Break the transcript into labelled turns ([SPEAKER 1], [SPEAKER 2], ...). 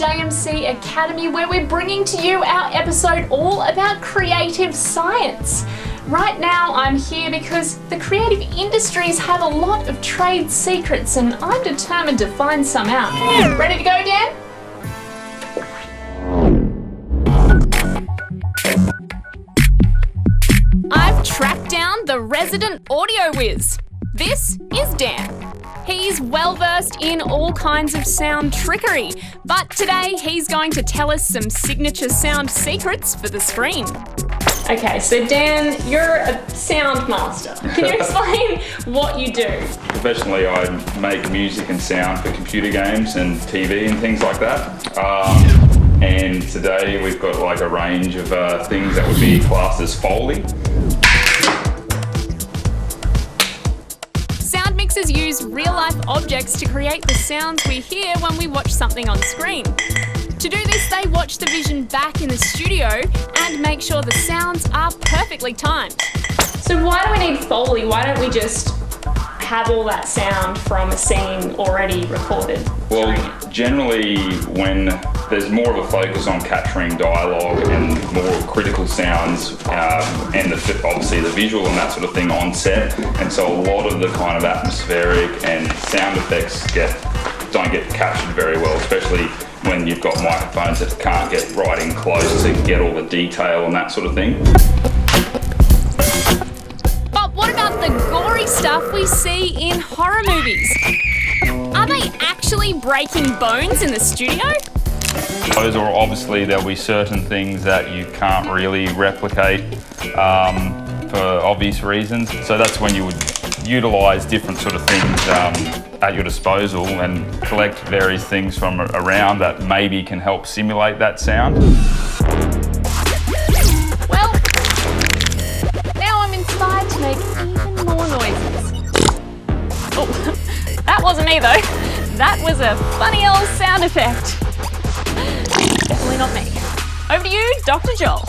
[SPEAKER 1] JMC Academy, where we're bringing to you our episode all about creative science. Right now I'm here because the creative industries have a lot of trade secrets and I'm determined to find some out. Ready to go, Dan? I've tracked down the resident audio whiz. This is Dan. He's well versed in all kinds of sound trickery, but today he's going to tell us some signature sound secrets for the screen. Okay, so Dan, you're a sound master. Can you explain what you do?
[SPEAKER 2] Professionally, I make music and sound for computer games and TV and things like that. And today we've got like a range of things that would be classed as Foley.
[SPEAKER 1] Sound mixers use real-life objects to create the sounds we hear when we watch something on screen. To do this, they watch the vision back in the studio and make sure the sounds are perfectly timed. So why do we need Foley? Why don't we just have all that sound from a scene already recorded?
[SPEAKER 2] Well, generally when there's more of a focus on capturing dialogue and more critical sounds and obviously the visual and that sort of thing on set, and so a lot of the kind of atmospheric and sound effects don't get captured very well, especially when you've got microphones that can't get right in close to get all the detail and that sort of thing.
[SPEAKER 1] But what about the gory stuff we see in horror movies? Are they actually breaking bones in the studio?
[SPEAKER 2] Those are obviously, there'll be certain things that you can't really replicate for obvious reasons. So that's when you would utilise different sort of things at your disposal and collect various things from around that maybe can help simulate that sound.
[SPEAKER 1] Well, now I'm inspired to make even more noises. Oh, that wasn't me though. That was a funny old sound effect. Definitely not me. Over to you, Dr. Joel.